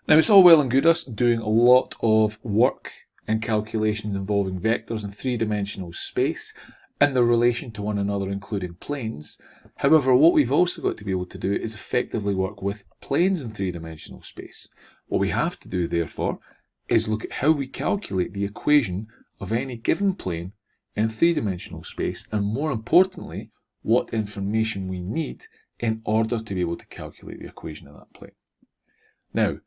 Now it's all well and good us doing a lot of work and calculations involving vectors in three-dimensional space and their relation to one another, including planes. However, what we've also got to be able to do is effectively work with planes in three-dimensional space. What we have to do, therefore, is look at how we calculate the equation of any given plane in three-dimensional space, and more importantly, what information we need in order to be able to calculate the equation of that plane. Now,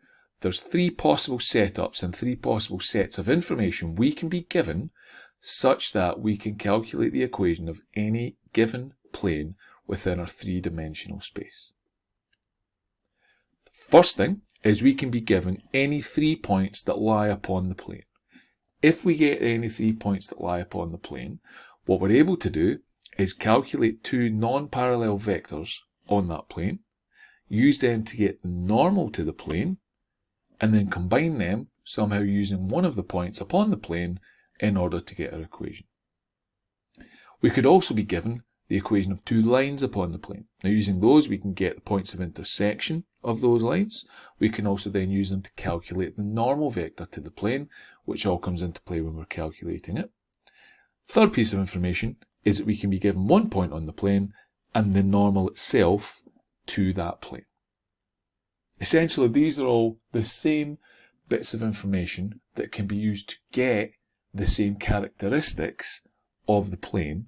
there's three possible setups and three possible sets of information we can be given such that we can calculate the equation of any given plane within our three-dimensional space. The first thing is we can be given any 3 points that lie upon the plane. If we get any 3 points that lie upon the plane, what we're able to do is calculate two non-parallel vectors on that plane, use them to get the normal to the plane, and then combine them somehow using one of the points upon the plane in order to get our equation. We could also be given the equation of two lines upon the plane. Now, using those, we can get the points of intersection of those lines. We can also then use them to calculate the normal vector to the plane, which all comes into play when we're calculating it. Third piece of information is that we can be given 1 point on the plane and the normal itself to that plane. Essentially, these are all the same bits of information that can be used to get the same characteristics of the plane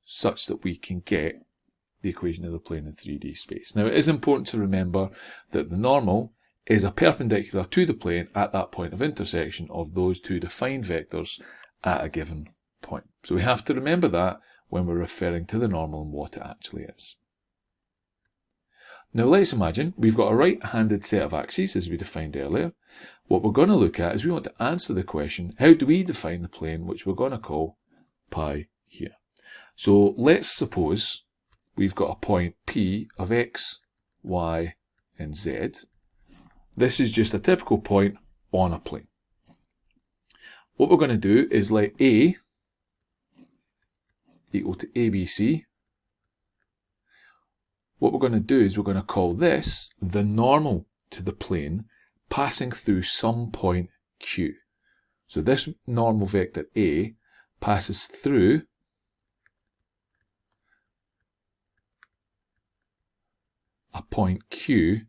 such that we can get the equation of the plane in 3D space. Now, it is important to remember that the normal is a perpendicular to the plane at that point of intersection of those two defined vectors at a given point. So we have to remember that when we're referring to the normal and what it actually is. Now let's imagine we've got a right-handed set of axes as we defined earlier. What we're going to look at is we want to answer the question, how do we define the plane, which we're going to call pi here. So let's suppose we've got a point P of x, y, and z. This is just a typical point on a plane. What we're going to do is let A equal to ABC. What we're going to do is we're going to call this the normal to the plane passing through some point Q. So this normal vector A passes through a point Q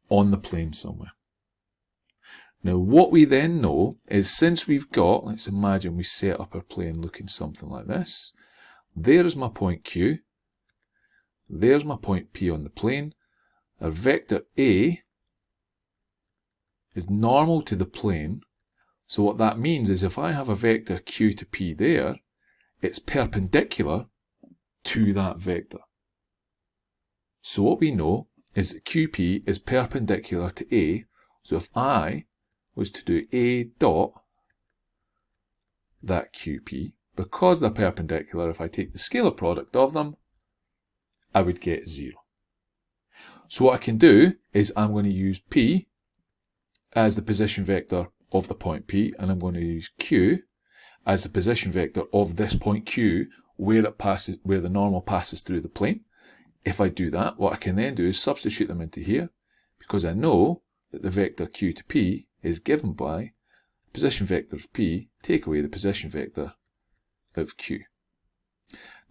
on the plane somewhere. Now what we then know is, since we've got, let's imagine we set up our plane looking something like this. There's my point Q. There's my point P on the plane. Our vector A is normal to the plane. So what that means is if I have a vector Q to P there, it's perpendicular to that vector. So what we know is that QP is perpendicular to A. So if I was to do A dot that QP, because they're perpendicular, if I take the scalar product of them, I would get 0. So what I can do is I'm going to use P as the position vector of the point P, and I'm going to use Q as the position vector of this point Q where the normal passes through the plane. If I do that, what I can then do is substitute them into here, because I know that the vector Q to P is given by the position vector of P, take away the position vector of Q.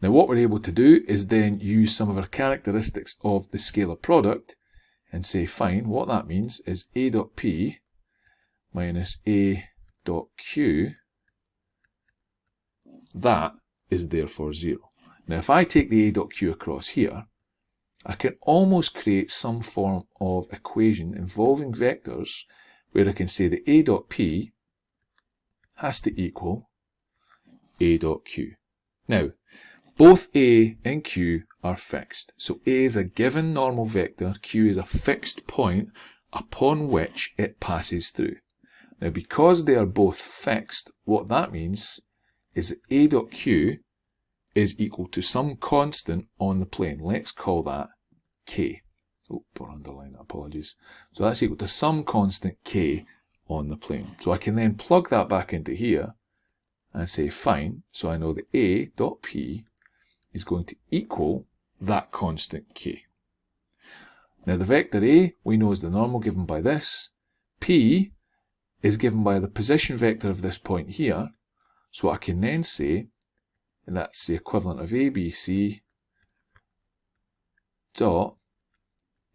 Now what we're able to do is then use some of our characteristics of the scalar product and say, fine, what that means is A dot P minus A dot Q, that is therefore 0. Now if I take the A dot Q across here, I can almost create some form of equation involving vectors where I can say that A dot P has to equal A dot Q. Now, both A and Q are fixed. So A is a given normal vector, Q is a fixed point upon which it passes through. Now, because they are both fixed, what that means is that A dot Q is equal to some constant on the plane. Let's call that K. Oh, don't underline that, apologies. So that's equal to some constant K on the plane. So I can then plug that back into here and say, fine, so I know that A dot P is going to equal that constant K. Now the vector A we know is the normal given by this. P is given by the position vector of this point here. So what I can then say, and that's the equivalent of ABC dot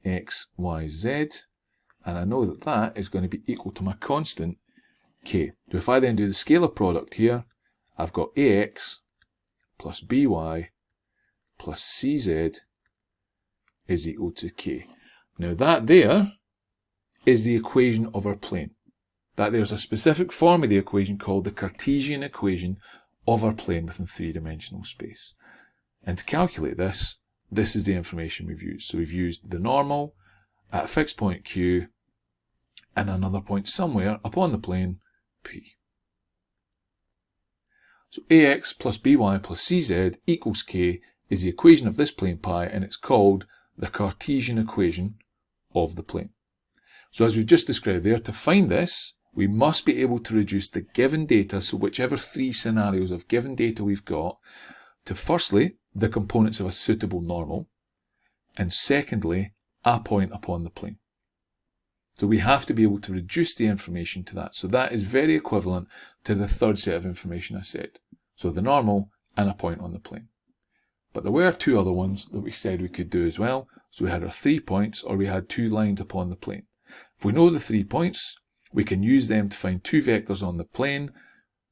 x, y, z, and I know that that is going to be equal to my constant k. So if I then do the scalar product here, I've got ax plus by plus cz is equal to k. Now that there is the equation of our plane. That there's a specific form of the equation called the Cartesian equation of our plane within three-dimensional space. And to calculate this, this is the information we've used. So we've used the normal at a fixed point Q and another point somewhere upon the plane P. So ax plus by plus cz equals k is the equation of this plane pi, and it's called the Cartesian equation of the plane. So as we've just described there, to find this, we must be able to reduce the given data, so whichever three scenarios of given data we've got, to firstly, the components of a suitable normal, and secondly, a point upon the plane. So we have to be able to reduce the information to that. So that is very equivalent to the third set of information I said. So the normal and a point on the plane. But there were two other ones that we said we could do as well. So we had our 3 points, or we had 2 lines upon the plane. If we know the 3 points, we can use them to find 2 vectors on the plane.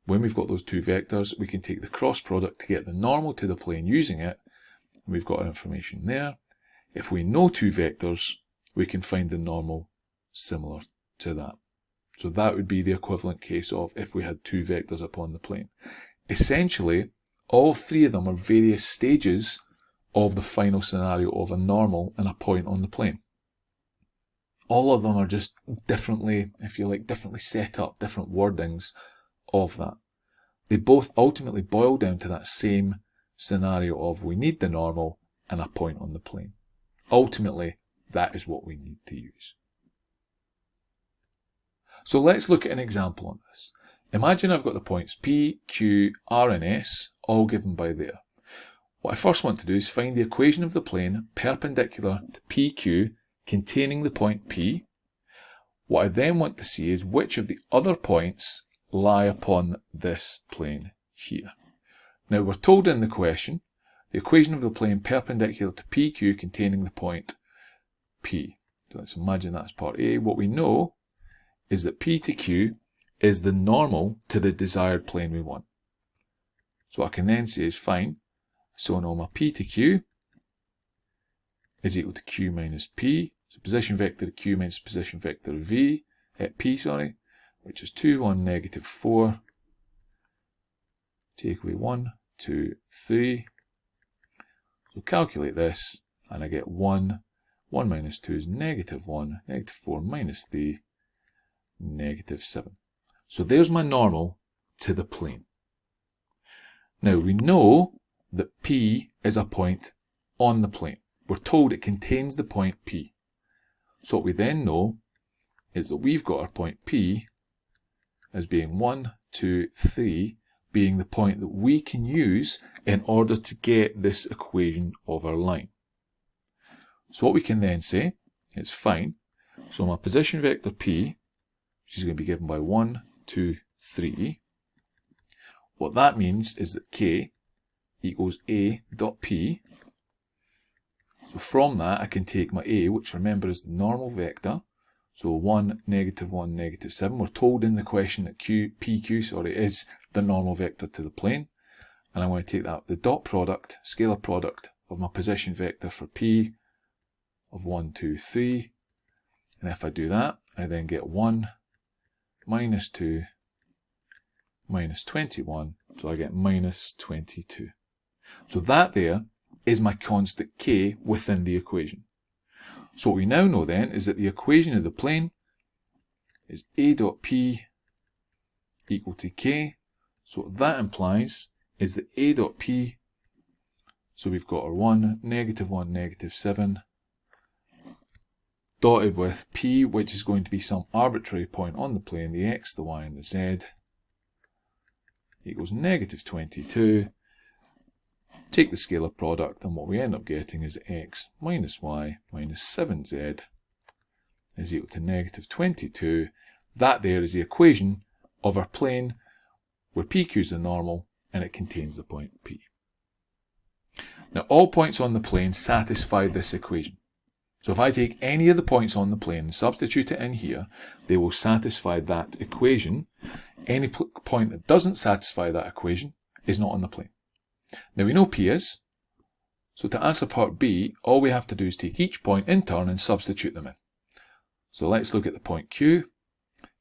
When we've got those 2 vectors, we can take the cross product to get the normal to the plane using it. And we've got our information there. If we know 2 vectors, we can find the normal similar to that. So that would be the equivalent case of if we had 2 vectors upon the plane. Essentially, all 3 of them are various stages of the final scenario of a normal and a point on the plane. All of them are just differently, if you like, differently set up, different wordings of that. They both ultimately boil down to that same scenario of we need the normal and a point on the plane. Ultimately, that is what we need to use. So let's look at an example on this. Imagine I've got the points P, Q, R and S all given by there. What I first want to do is find the equation of the plane perpendicular to PQ containing the point P. What I then want to see is which of the other points lie upon this plane here. Now we're told in the question, the equation of the plane perpendicular to PQ containing the point P. So let's imagine that's part A. What we know is that P to Q is the normal to the desired plane we want. So what I can then say is fine. So now my P to Q is equal to Q minus P. So position vector Q minus position vector V at P, which is 2, 1, negative 4. Take away 1, 2, 3. So calculate this, and I get 1. 1 minus 2 is negative 1. Negative 4 minus 3, negative 7. So there's my normal to the plane. Now we know that P is a point on the plane. We're told it contains the point P. So what we then know is that we've got our point P as being 1, 2, 3, being the point that we can use in order to get this equation of our line. So what we can then say is fine. So my position vector P, which is going to be given by 1, 2, 3. What that means is that K equals A dot P. So from that I can take my A, which remember is the normal vector. So 1, negative 1, negative 7. We're told in the question that PQ is the normal vector to the plane. And I want to take that, the dot product, scalar product of my position vector for P of 1, 2, 3. And if I do that, I then get 1 minus 2 minus 21. So I get minus 22. So that there is my constant K within the equation. So what we now know then is that the equation of the plane is A dot P equal to K. So what that implies is that A dot P, so we've got our 1, negative 7, dotted with P, which is going to be some arbitrary point on the plane, the X, the Y, and the Z, equals negative 22. take the scalar product, and what we end up getting is x minus y minus 7z is equal to negative 22. That there is the equation of our plane where PQ is the normal and it contains the point P. Now all points on the plane satisfy this equation. So if I take any of the points on the plane and substitute it in here, they will satisfy that equation. Any point that doesn't satisfy that equation is not on the plane. Now we know P is, so to answer part B, all we have to do is take each point in turn and substitute them in. So let's look at the point Q.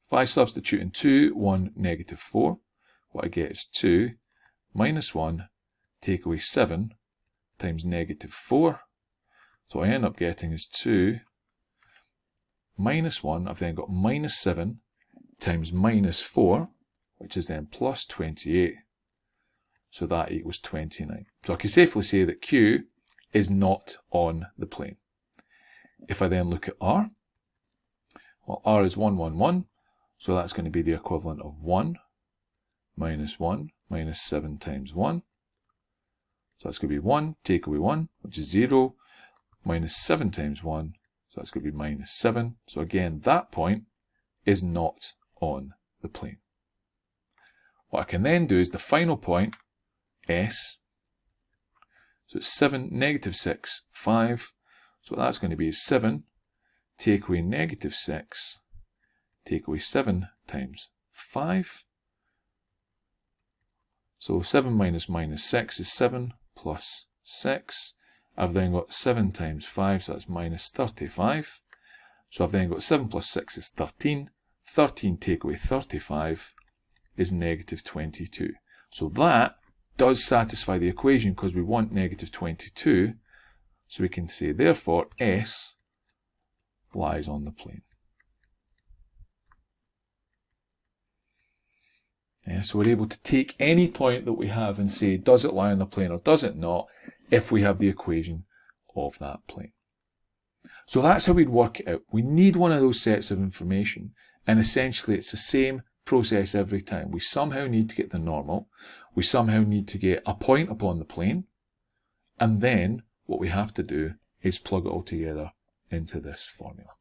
If I substitute in 2, 1, negative 4, what I get is 2 minus 1, take away 7 times negative 4. So what I end up getting is 2 minus 1. I've then got minus 7 times minus 4, which is then plus 28. So that equals 29. So I can safely say that Q is not on the plane. If I then look at R, well, R is 1, 1, 1. So that's going to be the equivalent of 1 minus 7 times 1. So that's going to be 1, take away 1, which is 0, minus 7 times 1. So that's going to be minus 7. So again, that point is not on the plane. What I can then do is the final point, S. So it's 7, negative 6, 5. So what that's going to be is 7, take away negative 6, take away 7 times 5. So 7 minus minus 6 is 7 plus 6. I've then got 7 times 5, so that's minus 35. So I've then got 7 plus 6 is 13. 13 take away 35 is negative 22. So that does satisfy the equation because we want negative 22. So we can say, therefore, S lies on the plane. Yeah, so we're able to take any point that we have and say, does it lie on the plane or does it not, if we have the equation of that plane. So that's how we'd work it out. We need one of those sets of information, and essentially it's the same process every time. We somehow need to get the normal, we somehow need to get a point upon the plane, and then what we have to do is plug it all together into this formula.